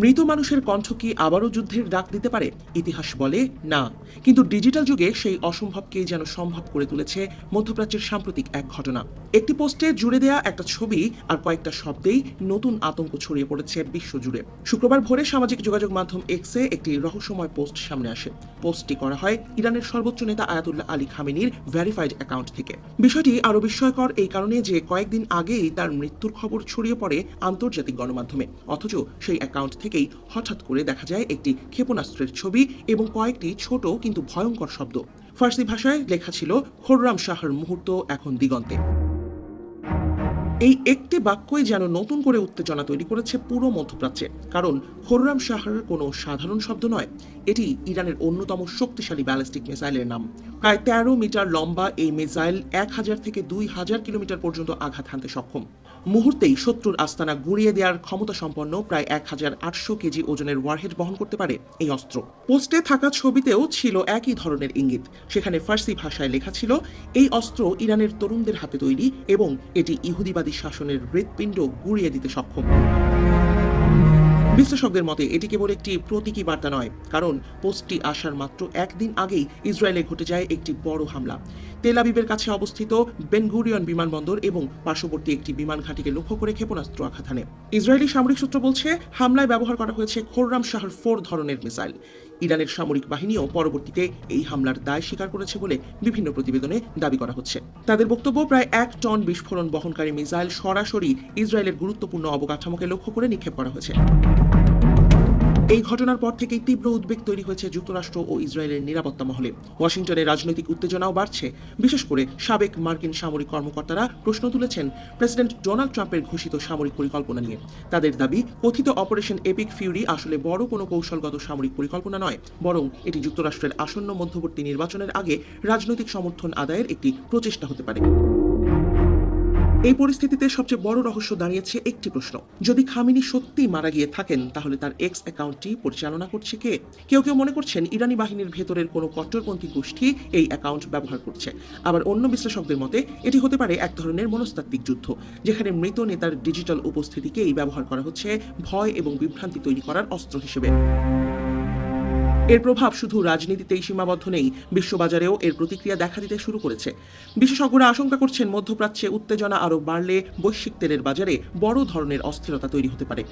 মৃত মানুষের কণ্ঠ কি আবারও যুদ্ধের ডাক দিতে পারে? ইতিহাস বলে না, কিন্তু ডিজিটাল যুগে সেই অসম্ভবকেই যেন সম্ভব করে তুলেছে মধ্যপ্রাচ্যের সাম্প্রতিক এক ঘটনা। একটি পোস্টে জুড়ে দেয়া একটা ছবি আর কয়েকটা শব্দেই নতুন আতঙ্ক ছড়িয়ে পড়েছে বিশ্বজুড়ে। শুক্রবার ভোরে সামাজিক যোগাযোগ মাধ্যম এক্সে একটি রহস্যময় পোস্ট সামনে আসে। পোস্টটি করা হয় ইরানের সর্বোচ্চ নেতা আয়াতুল্লাহ আলী খামেনির ভেরিফাইড অ্যাকাউন্ট থেকে। বিষয়টি আরও বিস্ময়কর এই কারণে যে কয়েকদিন আগেই তার মৃত্যুর খবর ছড়িয়ে পড়ে আন্তর্জাতিক গণমাধ্যমে, অথচ সেই অ্যাকাউন্ট থেকেই হঠাৎ করে দেখা যায় একটি ক্ষেপণাস্ত্রের ছবি এবং কয়েকটি ছোট কিন্তু ভয়ঙ্কর শব্দ। ফার্সি ভাষায় লেখা ছিল, খোররাম শাহর মুহূর্ত এখন দিগন্তে। এই একটি বাক্যই যেন নতুন করে উত্তেজনা তৈরি করেছে পুরো মধ্যপ্রাচ্যে। কারণ খোররাম শাহর কোনো সাধারণ শব্দ নয়, এটি ইরানের অন্যতম শক্তিশালী ব্যালিস্টিক মিসাইলের নাম। প্রায় ১৩ মিটার লম্বা এই মিসাইল ১,০০০ থেকে ২,০০০ কিলোমিটার পর্যন্ত আঘাত হানতে সক্ষম। মুহূর্তেই শত্রুর আস্তানা গুঁড়িয়ে দেওয়ার ক্ষমতা সম্পন্ন প্রায় ১,৮০০ কেজি ওজনের ওয়ারহেড বহন করতে পারে এই অস্ত্র। পোস্টে থাকা ছবিতেও ছিল একই ধরনের ইঙ্গিত। সেখানে ফার্সি ভাষায় লেখা ছিল, এই অস্ত্র ইরানের তরুণদের হাতে তৈরি এবং এটি ইহুদিবাদী শাসনের হৃৎপিণ্ড গুঁড়িয়ে দিতে সক্ষম। বিশ্লেষকদের মতে এটি কেবল একটি প্রতীকী বার্তা নয়, কারণ পোস্টটি আসার মাত্র একদিন আগেই ইসরায়েলে ঘটে যায় একটি বড় হামলা। তেল আবিবের কাছে অবস্থিত বেন গুরিয়ন বিমানবন্দর এবং পার্শ্ববর্তী একটি বিমান ঘাঁটিকে লক্ষ্য করে ক্ষেপণাস্ত্র আঘাত হানে। ইসরায়েলি সামরিক সূত্র বলছে, হামলায় ব্যবহার করা হয়েছে খোররাম শাহর 4 ধরনের মিসাইল। ইরানের সামরিক বাহিনীও পরবর্তীতে এই হামলার দায় স্বীকার করেছে বলে বিভিন্ন প্রতিবেদনে দাবি করা হচ্ছে। তাদের বক্তব্য, প্রায় 1 টন বিস্ফোরণ বহনকারী মিসাইল সরাসরি ইসরায়েলের গুরুত্বপূর্ণ অবকাঠামোকে লক্ষ্য করে নিক্ষেপ করা হয়েছে। এই ঘটনার পর থেকেই তীব্র উদ্বেগ তৈরি হয়েছে যুক্তরাষ্ট্র ও ইসরায়েলের নিরাপত্তা মহলে। ওয়াশিংটনে রাজনৈতিক উত্তেজনাও বাড়ছে। বিশেষ করে সাবেক মার্কিন সামরিক কর্মকর্তারা প্রশ্ন তুলেছেন প্রেসিডেন্ট ডোনাল্ড ট্রাম্পের ঘোষিত সামরিক পরিকল্পনা নিয়ে। তাদের দাবি, কথিত অপারেশন এপিক ফিউরি আসলে বড় কোনো কৌশলগত সামরিক পরিকল্পনা নয়, বরং এটি যুক্তরাষ্ট্রের আসন্ন মধ্যবর্তী নির্বাচনের আগে রাজনৈতিক সমর্থন আদায়ের একটি প্রচেষ্টা হতে পারে। এই পরিস্থিতিতে সবচেয়ে বড় রহস্য দাঁড়িয়েছে একটি প্রশ্ন, যদি খামেনি সত্যি মারা গিয়ে থাকেন তাহলে তার এক্স অ্যাকাউন্টটি পরিচালনা করছে কে? কেউ কেউ মনে করছেন ইরানি বাহিনীর ভেতরের কোনো কট্টরপন্থী গোষ্ঠী এই অ্যাকাউন্ট ব্যবহার করছে। আবার অন্য বিশ্লেষকদের মতে এটি হতে পারে এক ধরনের মনস্তাত্ত্বিক যুদ্ধ, যেখানে মৃত নেতার ডিজিটাল উপস্থিতিকেই ব্যবহার করা হচ্ছে ভয় এবং বিভ্রান্তি তৈরি করার অস্ত্র হিসেবে। এর প্রভাব শুধু রাজনীতিতেই সীমাবদ্ধ নেই, বিশ্ববাজারেও এর প্রতিক্রিয়া দেখা দিতে শুরু করেছে। বিশেষজ্ঞরা আশঙ্কা করছেন মধ্যপ্রাচ্যে উত্তেজনা আরও বাড়লে বৈশ্বিক তেলের বাজারে বড় ধরনের অস্থিরতা তৈরি হতে পারে।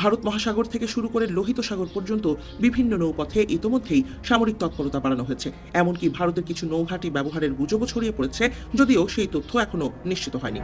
ভারত মহাসাগর থেকে শুরু করে লোহিত সাগর পর্যন্ত বিভিন্ন নৌপথে ইতোমধ্যেই সামরিক তৎপরতা বাড়ানো হয়েছে। এমনকি ভারতের কিছু নৌঘাঁটি ব্যবহারের গুজবও ছড়িয়ে পড়েছে, যদিও সেই তথ্য এখনো নিশ্চিত হয়নি।